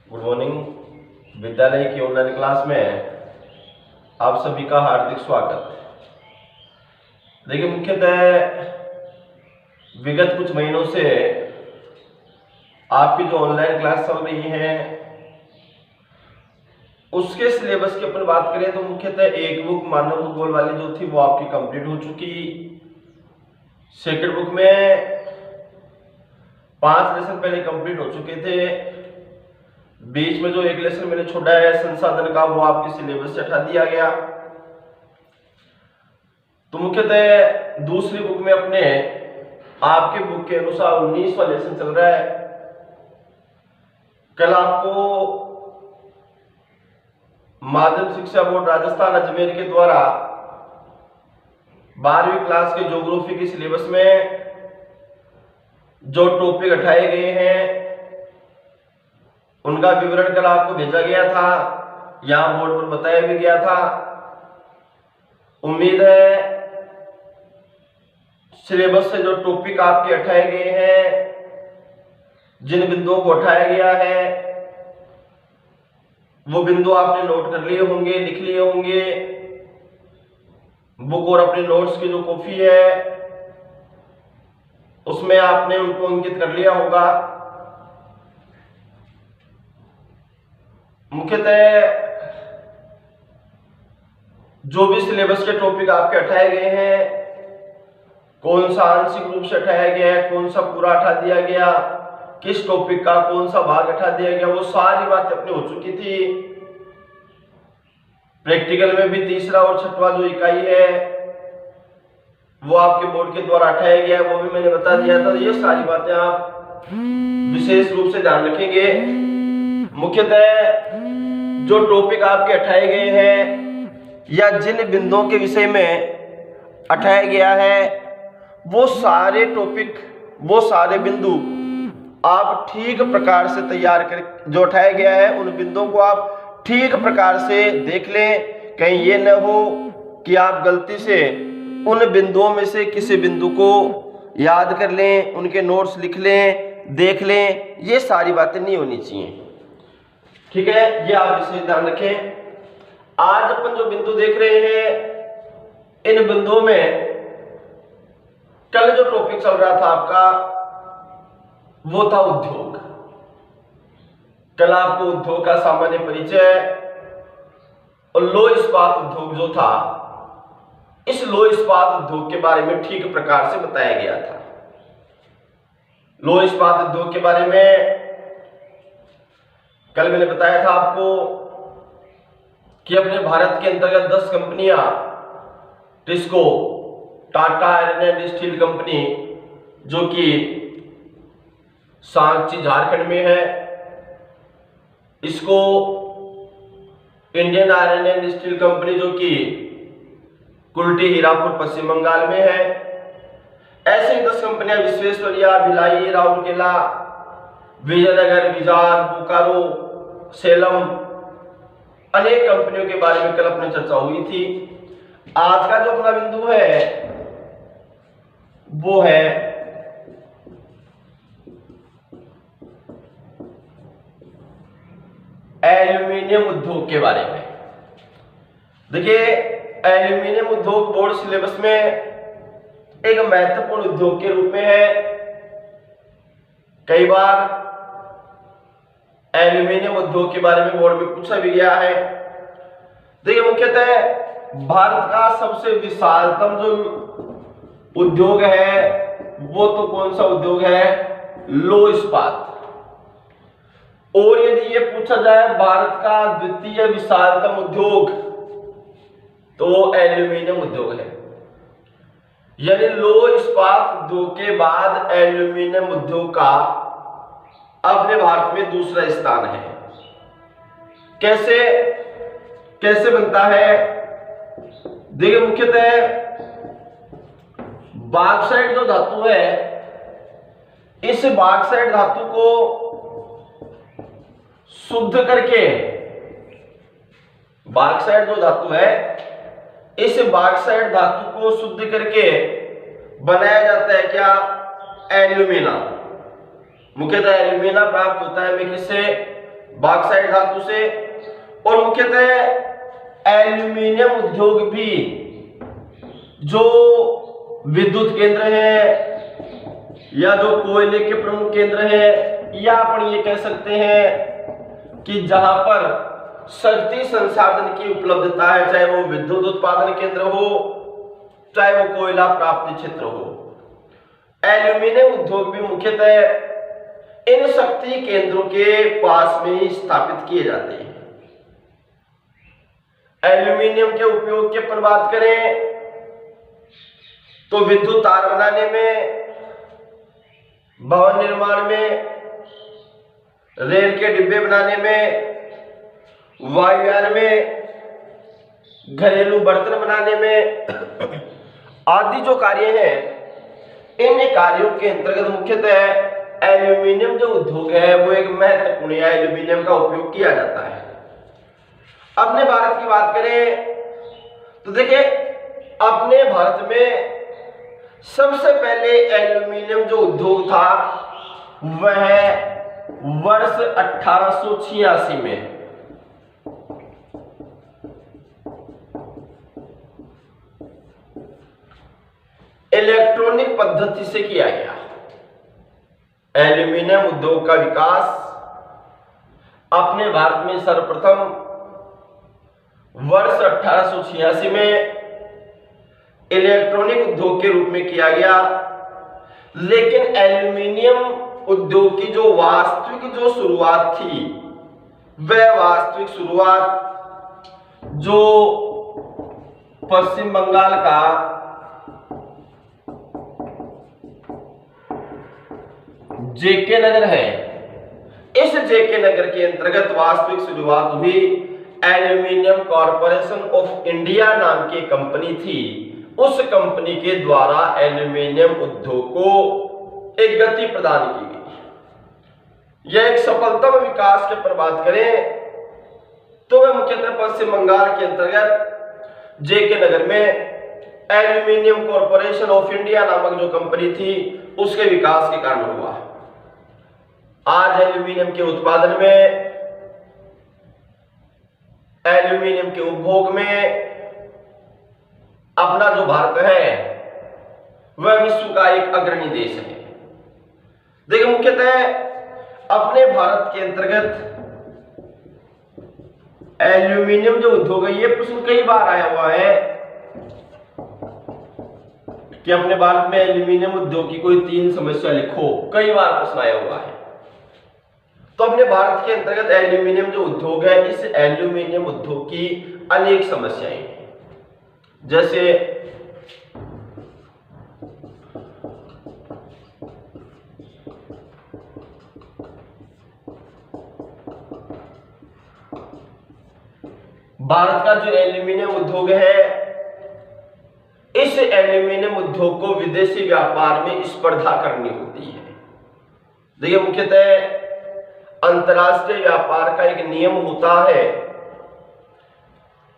Good morning. विद्यालय की online class में आप सभी का हार्दिक स्वागत। देखिए, मुख्यतः विगत कुछ महीनों से आपकी जो ऑनलाइन क्लास चल रही है उसके सिलेबस की अपन बात करें तो मुख्यतः एक बुक मानव भूगोल वाली जो थी वो आपकी कंप्लीट हो चुकी। सेकंड बुक में 5 लेसन पहले कंप्लीट हो चुके थे। बीच में जो एक लेसन मैंने छोड़ा है संसाधन का वो आपके सिलेबस से हटा दिया गया। तो मुख्यतः दूसरी बुक में अपने आपके बुक के अनुसार 19वां लेसन चल रहा है। कल आपको माध्यमिक शिक्षा बोर्ड राजस्थान अजमेर के द्वारा 12वीं क्लास के ज्योग्राफी के सिलेबस में जो टॉपिक हटाए गए हैं उनका विवरण कल आपको भेजा गया था, यहां बोर्ड पर बताया भी गया था। उम्मीद है सिलेबस से जो टॉपिक आपके हटाए गए हैं, जिन बिंदुओं को हटाया गया है वो बिंदु आपने नोट कर लिए होंगे, लिख लिए होंगे। बुक और अपने नोट्स की जो कॉपी है उसमें आपने उनको अंकित कर लिया होगा। मुख्यतः जो भी सिलेबस के टॉपिक आपके हटाए गए हैं, कौन सा आंशिक रूप से हटाया गया है, कौन सा पूरा हटा दिया गया, किस टॉपिक का कौन सा भाग हटा दिया गया, वो सारी बातें अपनी हो चुकी थी। प्रैक्टिकल में भी तीसरा और छठवां जो इकाई है वो आपके बोर्ड के द्वारा हटाया गया है, वो भी मैंने बता दिया था। ये सारी बातें आप विशेष रूप से ध्यान रखेंगे। मुख्यतः जो टॉपिक आपके हटाए गए हैं या जिन बिंदुओं के विषय में हटाया गया है वो सारे टॉपिक, वो सारे बिंदु आप ठीक प्रकार से तैयार कर, जो उठाया गया है उन बिंदुओं को आप ठीक प्रकार से देख लें। कहीं ये न हो कि आप गलती से उन बिंदुओं में से किसी बिंदु को याद कर लें, उनके नोट्स लिख लें, देख लें। ये सारी बातें नहीं होनी चाहिए, ठीक है। ये आप इसे ध्यान रखें। आज अपन जो बिंदु देख रहे हैं इन बिंदुओं में कल जो टॉपिक चल रहा था आपका वो था उद्योग। कल आपको उद्योग का सामान्य परिचय और लौह इस्पात उद्योग जो था, इस लौह इस्पात उद्योग के बारे में ठीक प्रकार से बताया गया था। लौह इस्पात उद्योग के बारे में कल मैंने बताया था आपको कि अपने भारत के अंतर्गत 10 कंपनियां, TISCO, Tata iron and steel company जो कि सांची झारखंड में है, इसको Indian iron and steel company जो कि कुल्टी हीरापुर पश्चिम बंगाल में है। ऐसे ही 10 कंपनियां विश्वेश्वरिया, भिलाई, राउरकेला, विजयनगर, विजार, बोकारो, सेलम, अनेक कंपनियों के बारे में कल अपनी चर्चा हुई थी। आज का जो अपना बिंदु है वो है एल्यूमिनियम उद्योग के बारे में। देखिए, एल्यूमिनियम उद्योग बोर्ड सिलेबस में एक महत्वपूर्ण उद्योग के रूप में है। कई बार एल्यूमिनियम उद्योग के बारे में बोर्ड में पूछा भी गया है। देखिए, मुख्यतः भारत का सबसे विशालतम जो उद्योग है वो तो कौन सा उद्योग है? लौह इस्पात। और यदि ये पूछा जाए भारत का द्वितीय विशालतम उद्योग तो एल्यूमिनियम उद्योग है। यानी लौह इस्पात उद्योग के बाद एल्यूमिनियम उद्योग का अपने भारत में दूसरा स्थान है। कैसे कैसे बनता है? देखिए, मुख्यतः बॉक्साइट जो धातु है, इस बॉक्साइट धातु को शुद्ध करके, बॉक्साइट जो धातु है इस बॉक्साइट धातु को शुद्ध करके बनाया जाता है क्या? एल्यूमिना। मुख्यतः एल्यूमिना प्राप्त होता है किससे? बॉक्साइट धातु से। और मुख्यतः एल्यूमिनियम उद्योग भी जो विद्युत केंद्र है या जो कोयले के प्रमुख केंद्र है, या अपन ये कह सकते हैं कि जहां पर शक्ति संसाधन की उपलब्धता है, चाहे वो विद्युत उत्पादन केंद्र हो, चाहे वो कोयला प्राप्ति क्षेत्र हो, एल्यूमिनियम उद्योग भी मुख्यतः इन शक्ति केंद्रों के पास में ही स्थापित किए जाते हैं। एल्यूमिनियम के उपयोग की अपन बात करें तो विद्युत तार बनाने में, भवन निर्माण में, रेल के डिब्बे बनाने में, वायुयान में, घरेलू बर्तन बनाने में आदि जो कार्य हैं, इन कार्यों के अंतर्गत मुख्यतः एल्यूमिनियम जो उद्योग है वो एक महत्वपूर्ण है, एल्यूमिनियम का उपयोग किया जाता है। अपने भारत की बात करें तो देखिए, अपने भारत में सबसे पहले एल्यूमिनियम जो उद्योग था वह वर्ष 1886 में इलेक्ट्रॉनिक पद्धति से किया गया। एल्यूमिनियम उद्योग का विकास अपने भारत में सर्वप्रथम वर्ष 1886 में इलेक्ट्रॉनिक उद्योग के रूप में किया गया। लेकिन एल्यूमिनियम उद्योग की जो वास्तविक जो शुरुआत थी, वह वास्तविक शुरुआत जो पश्चिम बंगाल का जेके नगर है, इस जेके नगर के अंतर्गत वास्तविक शुरुआत हुई। एल्यूमिनियम कॉरपोरेशन ऑफ इंडिया नाम की कंपनी थी, उस कंपनी के द्वारा एल्यूमिनियम उद्योग को एक गति प्रदान की गई। यह एक सफलतम विकास के पर बात करें तो वह मुख्यतः पश्चिम बंगाल के अंतर्गत जेके नगर में एल्यूमिनियम कॉरपोरेशन ऑफ इंडिया नामक जो कंपनी थी उसके विकास के कारण हुआ। आज एल्यूमिनियम के उत्पादन में, एल्यूमिनियम के उपभोग में अपना जो भारत है वह विश्व का एक अग्रणी देश है। देखिए, मुख्यतः अपने भारत के अंतर्गत एल्यूमिनियम जो उद्योग है, ये प्रश्न कई बार आया हुआ है कि अपने भारत में एल्यूमिनियम उद्योग की कोई 3 समस्या लिखो, कई बार प्रश्न आया हुआ है। तो अपने भारत के अंतर्गत एल्यूमिनियम जो उद्योग है, इस एल्यूमिनियम उद्योग की अनेक समस्याएं हैं। जैसे भारत का जो एल्यूमिनियम उद्योग है, इस एल्यूमिनियम उद्योग को विदेशी व्यापार में स्पर्धा करनी होती है। देखिए, मुख्यतः अंतर्राष्ट्रीय व्यापार का एक नियम होता है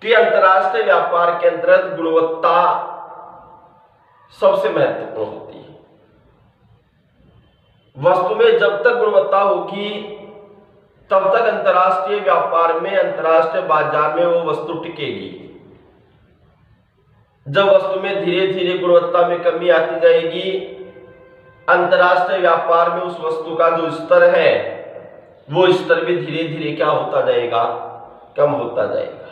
कि अंतर्राष्ट्रीय व्यापार के अंतर्गत गुणवत्ता सबसे महत्वपूर्ण होती है। वस्तु में जब तक गुणवत्ता होगी तब तक अंतर्राष्ट्रीय व्यापार में, अंतर्राष्ट्रीय बाजार में वो वस्तु टिकेगी। जब वस्तु में धीरे धीरे गुणवत्ता में कमी आती जाएगी, अंतर्राष्ट्रीय व्यापार में उस वस्तु का जो स्तर है वो स्तर भी धीरे धीरे क्या होता जाएगा, कम होता जाएगा।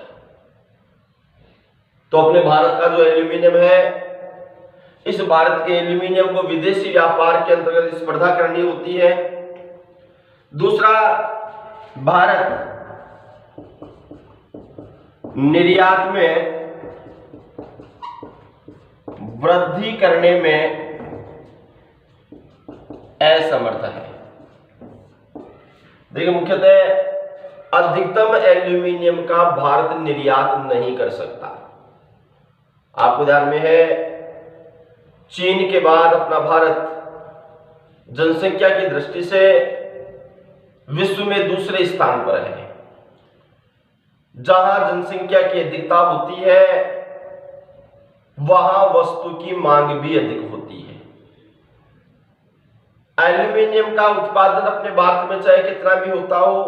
तो अपने भारत का जो एल्यूमिनियम है, इस भारत के एल्यूमिनियम को विदेशी व्यापार के अंतर्गत स्पर्धा करनी होती है। दूसरा, भारत निर्यात में वृद्धि करने में असमर्थ है। देखिए, मुख्यतः अधिकतम एल्यूमिनियम का भारत निर्यात नहीं कर सकता। आपको ध्यान में है, चीन के बाद अपना भारत जनसंख्या की दृष्टि से विश्व में दूसरे स्थान पर है। जहां जनसंख्या की अधिकता होती है वहां वस्तु की मांग भी अधिक होती है। एल्यूमिनियम का उत्पादन अपने भारत में चाहे कितना भी होता हो,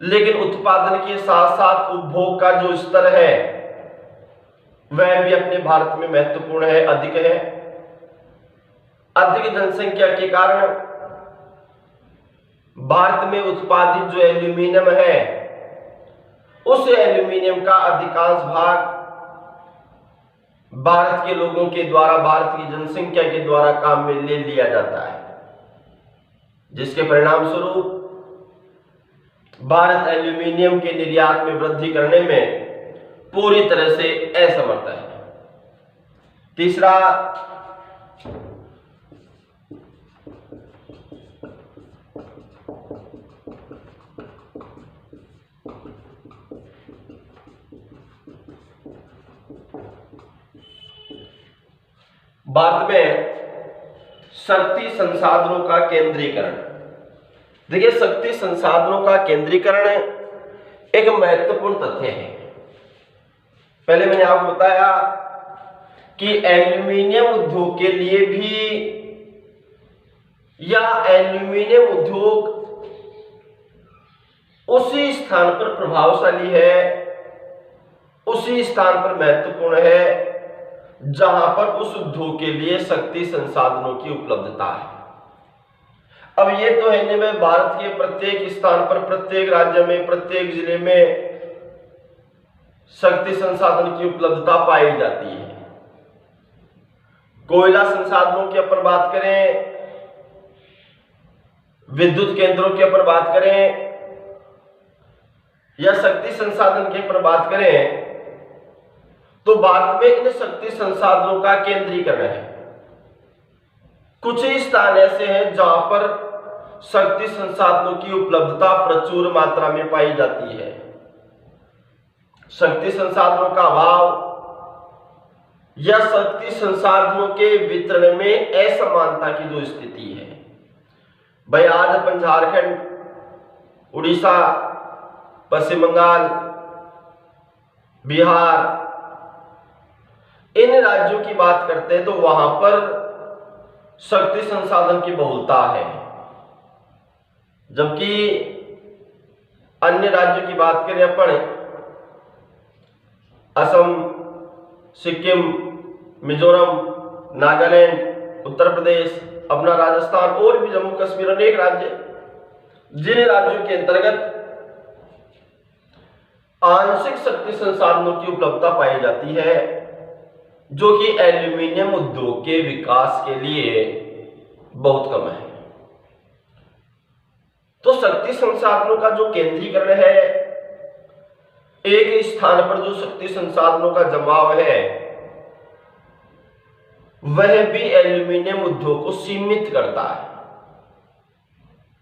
लेकिन उत्पादन के साथ साथ उपभोग का जो स्तर है वह भी अपने भारत में महत्वपूर्ण है, अधिक है। अधिक जनसंख्या के कारण भारत में उत्पादित जो एल्यूमिनियम है उस एल्यूमिनियम का अधिकांश भाग भारत के लोगों के द्वारा, भारत की जनसंख्या के द्वारा काम में ले लिया जाता है, जिसके परिणाम स्वरूप भारत एल्यूमिनियम के निर्यात में वृद्धि करने में पूरी तरह से असमर्थ है। तीसरा, भारत में शक्ति संसाधनों का केंद्रीकरण। देखिए, शक्ति संसाधनों का केंद्रीकरण एक महत्वपूर्ण तथ्य है। पहले मैंने आपको बताया कि एल्यूमिनियम उद्योग के लिए भी या एल्यूमिनियम उद्योग उसी स्थान पर प्रभावशाली है, उसी स्थान पर महत्वपूर्ण है जहां पर उस उद्योग के लिए शक्ति संसाधनों की उपलब्धता है। अब ये तो है नहीं, मैं भारत के प्रत्येक स्थान पर, प्रत्येक राज्य में, प्रत्येक जिले में शक्ति संसाधन की उपलब्धता पाई जाती है। कोयला संसाधनों की अपन बात करें, विद्युत केंद्रों की अपन बात करें या शक्ति संसाधन की अपन बात करें तो भारत में इन शक्ति संसाधनों का केंद्रीकरण है। कुछ ही स्थान ऐसे हैं जहां पर शक्ति संसाधनों की उपलब्धता प्रचुर मात्रा में पाई जाती है। शक्ति संसाधनों का अभाव या शक्ति संसाधनों के वितरण में असमानता की जो स्थिति है, भाई आज अपन झारखंड, उड़ीसा, पश्चिम बंगाल, बिहार, इन राज्यों की बात करते हैं तो वहां पर शक्ति संसाधन की बहुलता है, जबकि अन्य राज्यों की बात करें अपन, असम, सिक्किम, मिजोरम, नागालैंड, उत्तर प्रदेश, अपना राजस्थान और भी जम्मू कश्मीर, अनेक राज्य, जिन राज्यों के अंतर्गत आंशिक शक्ति संसाधनों की उपलब्धता पाई जाती है, जो कि एल्यूमिनियम उद्योग के विकास के लिए बहुत कम है। तो शक्ति संसाधनों का जो केंद्रीकरण है, एक स्थान पर जो शक्ति संसाधनों का जमाव है, वह भी एल्यूमिनियम उद्योग को सीमित करता है।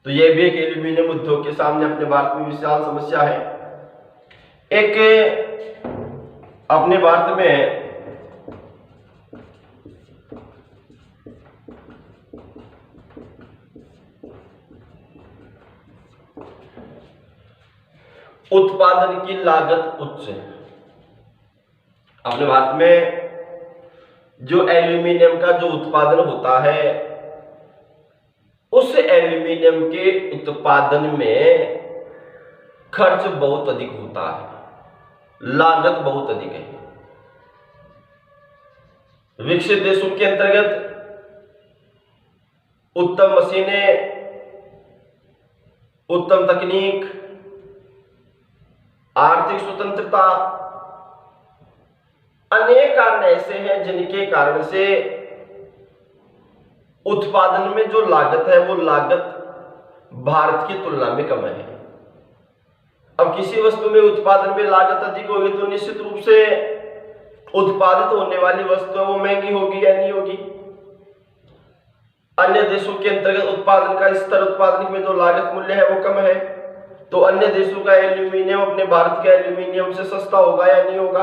तो यह भी एक एल्यूमिनियम उद्योग के सामने अपने भारत में विशाल समस्या है। एक अपने भारत में उत्पादन की लागत उच्च है। अपने भारत में जो एल्यूमिनियम का जो उत्पादन होता है, उस एल्यूमिनियम के उत्पादन में खर्च बहुत अधिक होता है, लागत बहुत अधिक है। विकसित देशों के अंतर्गत उत्तम मशीनें, उत्तम तकनीक, आर्थिक स्वतंत्रता, अनेक कारण ऐसे हैं जिनके कारण से उत्पादन में जो लागत है वो लागत भारत की तुलना में कम है। अब किसी वस्तु में उत्पादन में लागत अधिक होगी तो निश्चित रूप से उत्पादित होने वाली वस्तु है वो महंगी होगी या नहीं होगी। अन्य देशों के अंतर्गत उत्पादन का स्तर, उत्पादन में जो लागत मूल्य है वो कम है, तो अन्य देशों का एल्यूमिनियम अपने भारत के एल्यूमिनियम से सस्ता होगा या नहीं होगा।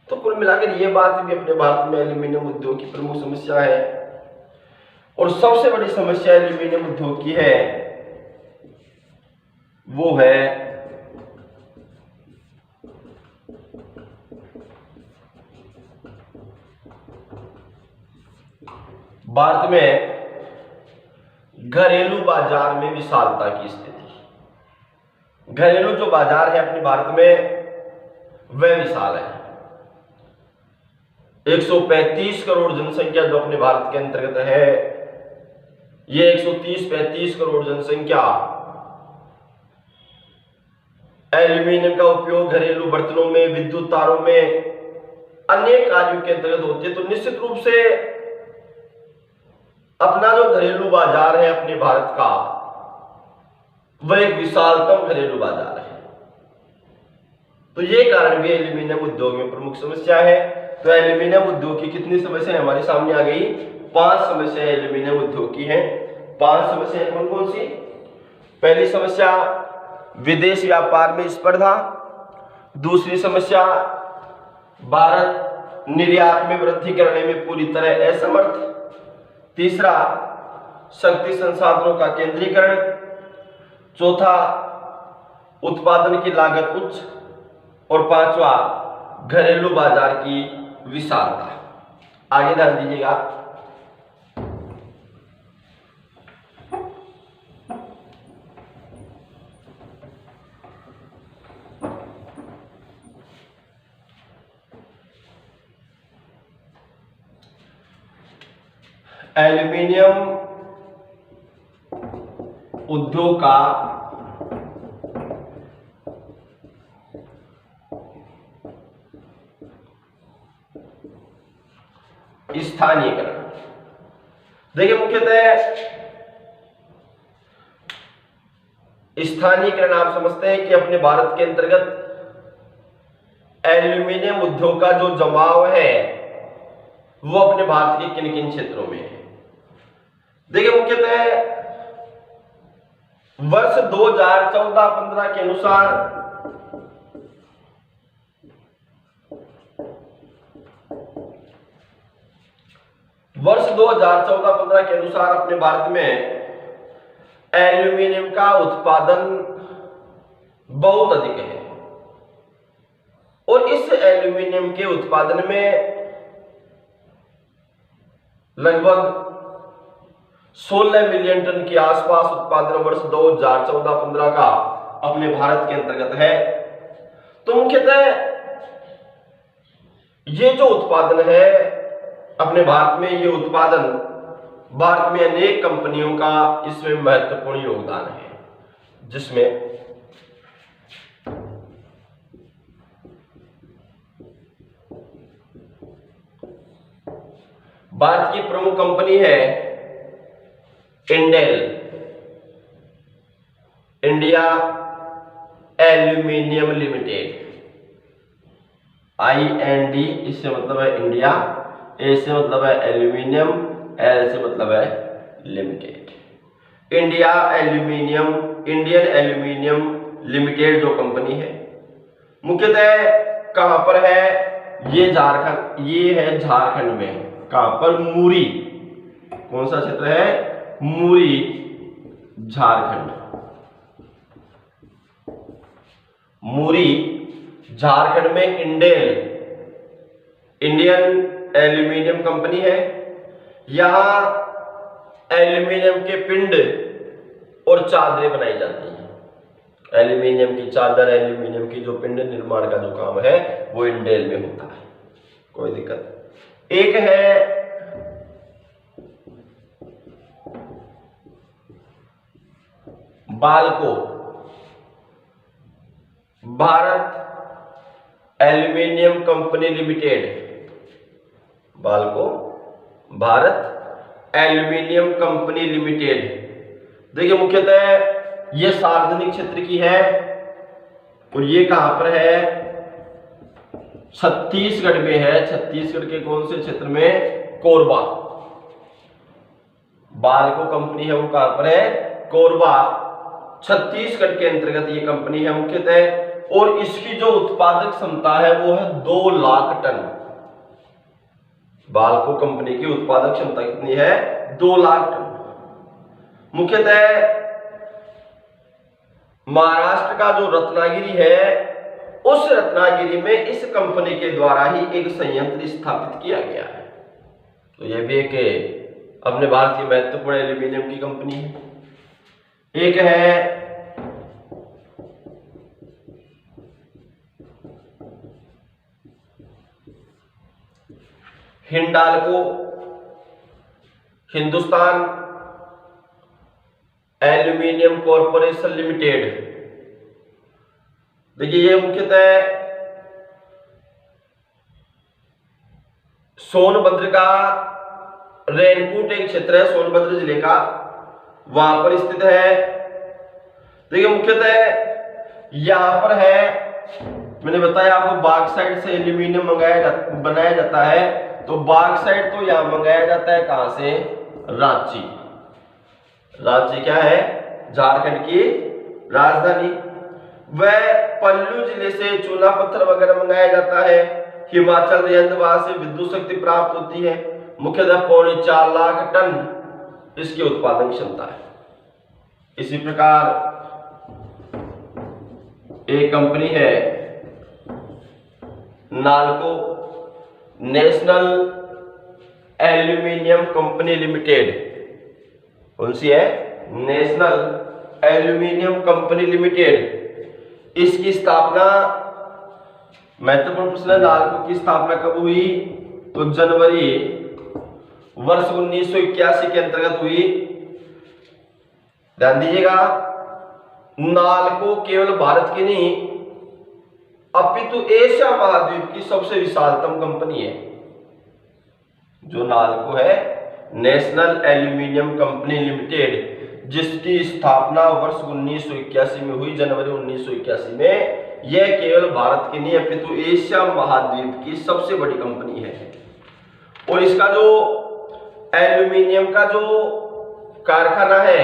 तो कुल मिलाकर ये बात भी अपने भारत में एल्यूमिनियम उद्योग की प्रमुख समस्या है। और सबसे बड़ी समस्या एल्यूमिनियम उद्योग की है वो है भारत में घरेलू बाजार में विशालता की स्थिति। घरेलू जो बाजार है अपने भारत में वह विशाल है। 135 करोड़ जनसंख्या जो अपने भारत के अंतर्गत है, ये 130-35 करोड़ जनसंख्या एल्यूमिनियम का उपयोग घरेलू बर्तनों में, विद्युत तारों में, अनेक कार्यों के अंतर्गत होती है। तो निश्चित रूप से अपना जो घरेलू बाजार है अपने भारत का, वह एक विशालतम घरेलू बाजार है। तो ये कारण भी एल्यूमिनियम उद्योग में प्रमुख समस्या है। तो एल्यूमिनियम उद्योग की कितनी समस्याएं हमारे सामने आ गई? 5 समस्याएं एल्यूमिनियम उद्योग की हैं। 5 समस्याएं कौन कौन सी? पहली समस्या विदेश व्यापार में स्पर्धा। दूसरी समस्या भारत निर्यात में वृद्धि करने में पूरी तरह असमर्थ। तीसरा शक्ति संसाधनों का केंद्रीकरण। चौथा उत्पादन की लागत उच्च। और पांचवा घरेलू बाजार की विशालता। आगे ध्यान दीजिएगा। एल्यूमिनियम उद्योग का स्थानीयकरण। देखिए, मुख्यतः स्थानीयकरण आप समझते हैं कि अपने भारत के अंतर्गत एल्यूमिनियम उद्योग का जो जमाव है वो अपने भारत के किन किन क्षेत्रों में है। देखिए, मुख्यतः वर्ष 2014-15 के अनुसार अपने भारत में एल्यूमिनियम का उत्पादन बहुत अधिक है। और इस एल्यूमिनियम के उत्पादन में लगभग 16 मिलियन टन के आसपास उत्पादन वर्ष 2014-15 का अपने भारत के अंतर्गत है। तो मुख्यतः ये जो उत्पादन है अपने भारत में, ये उत्पादन भारत में अनेक कंपनियों का इसमें महत्वपूर्ण योगदान है, जिसमें भारत की प्रमुख कंपनी है indel, India aluminium limited. IND इससे मतलब है इंडिया, ए से मतलब है एल्यूमिनियम, एल से मतलब है लिमिटेड। इंडियन एल्यूमिनियम लिमिटेड जो कंपनी है, मुख्यतः कहां पर है? ये झारखंड, ये है झारखंड में। कहां पर? मुरी। कौन सा क्षेत्र है? मुरी, झारखंड। मुरी, झारखंड में इंडेल, इंडियन एल्यूमिनियम कंपनी है। यहां एल्यूमिनियम के पिंड और चादरें बनाई जाती हैं। एल्यूमिनियम की चादर, एल्यूमिनियम की जो पिंड निर्माण का जो काम है वो इंडेल में होता है, कोई दिक्कत। एक है Balco, Bharat aluminium company limited. Balco, Bharat aluminium company limited. देखिए, मुख्यतः ये सार्वजनिक क्षेत्र की है और ये कहां पर है? छत्तीसगढ़ में है। छत्तीसगढ़ के कौन से क्षेत्र में? कोरबा। बाल्को कंपनी है वो कहां पर है? कोरबा, छत्तीसगढ़ के अंतर्गत ये कंपनी है मुख्यतः। और इसकी जो उत्पादक क्षमता है वो है 2 लाख टन। बाल्को कंपनी की उत्पादक क्षमता कितनी है? 2 लाख टन। मुख्यतः महाराष्ट्र का जो रत्नागिरी है, उस रत्नागिरी में इस कंपनी के द्वारा ही एक संयंत्र स्थापित किया गया है। तो यह भी एक अपने भारत की महत्वपूर्ण एल्यूमिनियम की कंपनी है। एक है Hindalco, Hindustan aluminium corporation limited. देखिए ये मुख्यतः सोनभद्र का रेनकूट एक क्षेत्र है, सोनभद्र जिले का, वहां पर स्थित है। देखिए मुख्यतः यहां पर है, मैंने बताया आपको बॉक्साइट से एल्यूमिनियम बनाया जाता है। तो बॉक्साइट तो यहां मंगाया जाता है कहां से? रांची। रांची क्या है? झारखंड की राजधानी। वह पल्लू जिले से चूना पत्थर वगैरह मंगाया जाता है। हिमाचल रेंजवाद से विद्युत शक्ति प्राप्त होती है। मुख्यतः 4.25 लाख टन इसकी उत्पादन क्षमता है। इसी प्रकार एक कंपनी है NALCO, national aluminium company limited. कौन सी है? National aluminium company limited. इसकी स्थापना, महत्वपूर्ण प्रश्न है, नाल्को की स्थापना कब हुई? तो जनवरी वर्ष 1981 के अंतर्गत हुई। ध्यान दीजिएगा, नाल्को केवल भारत की नहीं अपितु एशिया महाद्वीप की सबसे विशालतम कंपनी है। जो नाल्को है, नेशनल एल्यूमिनियम कंपनी लिमिटेड, जिसकी स्थापना वर्ष 1981 में हुई, जनवरी 1981 में। यह केवल भारत की नहीं अपितु एशिया महाद्वीप की सबसे बड़ी कंपनी है। और इसका जो एल्यूमिनियम का जो कारखाना है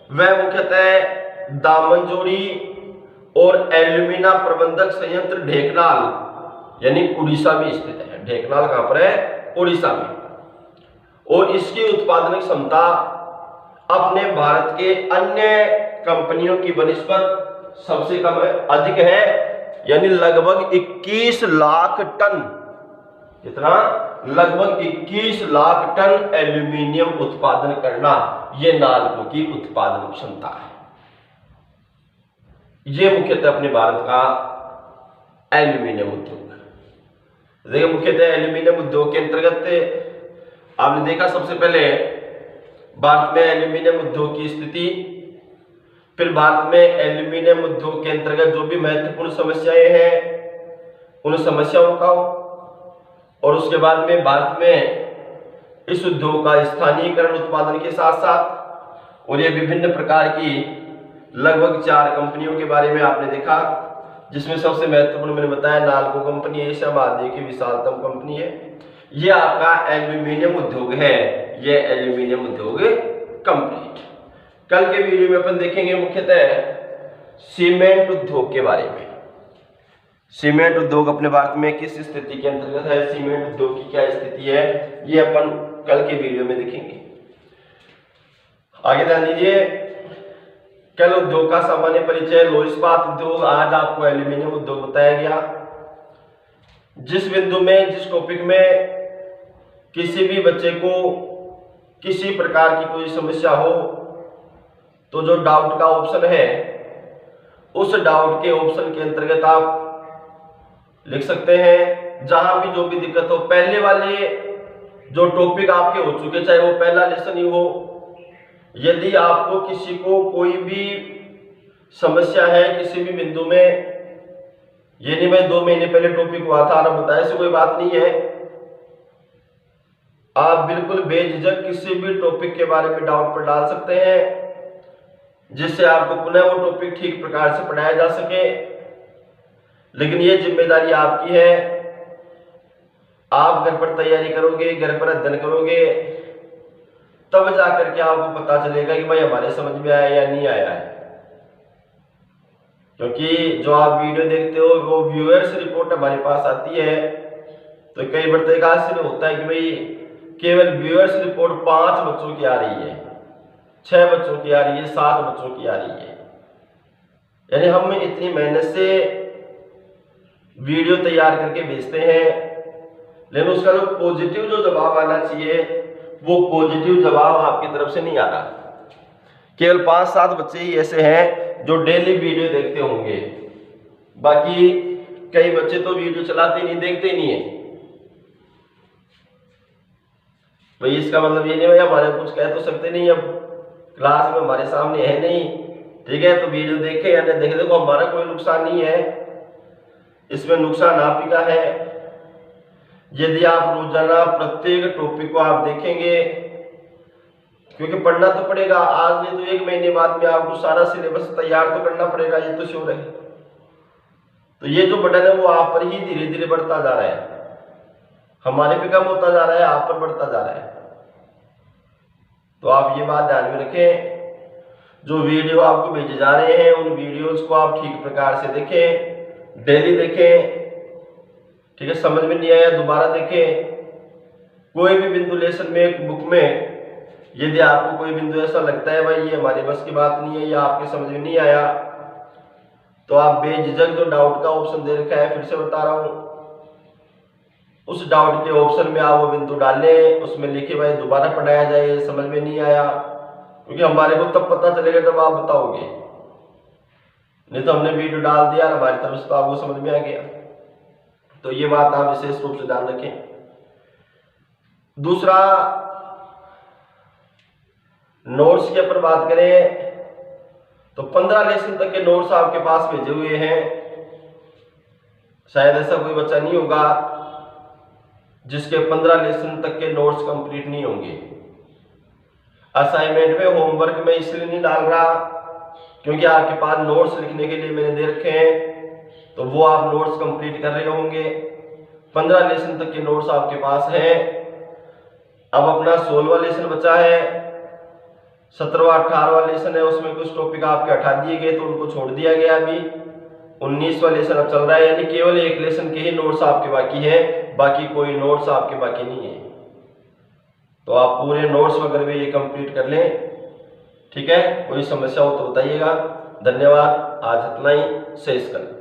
वह मुख्यतः दामनजोड़ी और एल्यूमिना प्रबंधक संयंत्र ढेकनाल यानी उड़ीसा में स्थित है। ढेकनाल कहां पर है? उड़ीसा में। और इसकी उत्पादन क्षमता अपने भारत के अन्य कंपनियों की बनिस्बत सबसे कम है, अधिक है, यानी लगभग 21 लाख टन। कितना? लगभग 21 लाख टन एल्यूमिनियम उत्पादन करना यह नाल्को की उत्पादन क्षमता है। यह मुख्यतः अपने भारत का एल्यूमिनियम उद्योग। देखिए मुख्यतः एल्यूमिनियम उद्योग के अंतर्गत आपने देखा सबसे पहले भारत में एल्यूमिनियम उद्योग की स्थिति, फिर भारत में एल्यूमिनियम उद्योग के अंतर्गत जो भी महत्वपूर्ण समस्याएं हैं उन समस्याओं का, और उसके बाद में भारत में इस उद्योग का स्थानीयकरण उत्पादन के साथ साथ, और ये विभिन्न प्रकार की लगभग 4 कंपनियों के बारे में आपने देखा, जिसमें सबसे महत्वपूर्ण मैंने बताया नाल्को कंपनी एशिया महाद्वीप की विशालतम कंपनी है। यह आपका एल्यूमिनियम उद्योग है। यह एल्यूमिनियम उद्योग कंप्लीट। कल के वीडियो में अपन देखेंगे मुख्यतः सीमेंट उद्योग के बारे में। सीमेंट उद्योग अपने भारत में किस स्थिति के अंतर्गत है, सीमेंट उद्योग की क्या स्थिति है, ये अपन कल के वीडियो में देखेंगे। आगे ध्यान दीजिए, कल उद्योग का सामान्य परिचय, लौह इस्पात उद्योग। आज आपको एल्यूमिनियम उद्योग बताया गया। जिस बिंदु में, जिस टॉपिक में किसी भी बच्चे को किसी प्रकार की कोई समस्या हो तो जो डाउट का ऑप्शन है उस डाउट के ऑप्शन के अंतर्गत आप लिख सकते हैं। जहां भी जो भी दिक्कत हो, पहले वाले जो टॉपिक आपके हो चुके, चाहे वो पहला लेसन ही हो, यदि आपको किसी को कोई भी समस्या है किसी भी बिंदु में, ये नहीं भाई 2 महीने पहले टॉपिक हुआ था ना बताया, ऐसी कोई बात नहीं है। आप बिल्कुल बेझिझक किसी भी टॉपिक के बारे में डाउट पर डाल सकते हैं, जिससे आपको पुनः वो टॉपिक ठीक प्रकार से पढ़ाया जा सके। लेकिन ये जिम्मेदारी आपकी है। आप घर पर तैयारी करोगे, घर पर अध्ययन करोगे, तब जाकर के आपको पता चलेगा कि भाई हमारे समझ में आया या नहीं आया है। क्योंकि जो आप वीडियो देखते हो वो व्यूअर्स रिपोर्ट हमारे पास आती है, तो कई बार तो एक आश्चर्य होता है कि भाई केवल व्यूअर्स रिपोर्ट 5 बच्चों की आ रही है, 6 बच्चों की आ रही है, 7 बच्चों की आ रही है। यानी हम इतनी मेहनत से वीडियो तैयार करके भेजते हैं, लेकिन उसका जो पॉजिटिव जो जवाब आना चाहिए वो पॉजिटिव जवाब आपकी तरफ से नहीं आ रहा। केवल 5-7 बच्चे ही ऐसे हैं जो डेली वीडियो देखते होंगे, बाकी कई बच्चे तो वीडियो चलाते नहीं, देखते नहीं है। भाई इसका मतलब ये नहीं भाई हमारे कुछ कह तो सकते नहीं, अब क्लास में हमारे सामने है नहीं, ठीक है। तो वीडियो देखे या नहीं देखे, देखो हमारा कोई नुकसान नहीं है, इसमें नुकसान आप ही का है। यदि आप रोजाना प्रत्येक टॉपिक को आप देखेंगे, क्योंकि पढ़ना तो पड़ेगा, आज नहीं तो 1 महीने बाद में आपको सारा सिलेबस तैयार तो करना पड़ेगा, ये तो श्योर है। तो ये जो बटन है वो आप पर ही धीरे धीरे बढ़ता जा रहा है, हमारे पे कम होता जा रहा है, आप पर बढ़ता जा रहा है। तो आप ये बात ध्यान में रखें, जो वीडियो आपको भेजे जा रहे हैं उन वीडियोस को आप ठीक प्रकार से देखें, डेली देखें, ठीक है। समझ में नहीं आया दोबारा देखें। कोई भी बिंदु लेसन में एक बुक में यदि आपको कोई बिंदु ऐसा लगता है भाई ये हमारे बस की बात नहीं है या आपके समझ में नहीं आया, तो आप बेझिझक जो डाउट का ऑप्शन दे रखा है, फिर से बता रहा हूं, उस डाउट के ऑप्शन में आप वो बिंदु डालें, उसमें लिखे भाई दोबारा पढ़ाया जाए, समझ में नहीं आया, क्योंकि हमारे को तब पता चलेगा जब आप बताओगे, नहीं तो हमने वीडियो डाल दिया हमारी तरफ से तो आपको समझ में आ गया। तो ये बात आप विशेष रूप से ध्यान रखें। दूसरा, नोट्स के ऊपर बात करें तो 15 लेसन तक के नोट्स आपके पास भेजे हुए हैं। शायद ऐसा कोई बच्चा नहीं होगा जिसके 15 लेसन तक के नोट्स कंप्लीट नहीं होंगे। असाइनमेंट में होमवर्क में इसलिए नहीं डाल रहा क्योंकि आपके पास नोट्स लिखने के लिए मैंने दे रखे हैं, तो वो आप नोट्स कंप्लीट कर रहे होंगे। 15 लेसन तक के नोट्स आपके पास हैं। अब अपना 16वां लेसन बचा है, 17वां 18वां लेसन है, उसमें कुछ टॉपिक आपके हटा दिए गए तो उनको छोड़ दिया गया। अभी 19वां लेसन अब चल रहा है, यानी केवल एक लेसन के ही नोट्स आपके बाकी है, बाकी कोई नोट्स आपके बाकी नहीं है। तो आप पूरे नोट्स वगैरह भी ये कंप्लीट कर लें, ठीक है। कोई समस्या हो तो बताइएगा। धन्यवाद, आज इतना ही, शेष करें।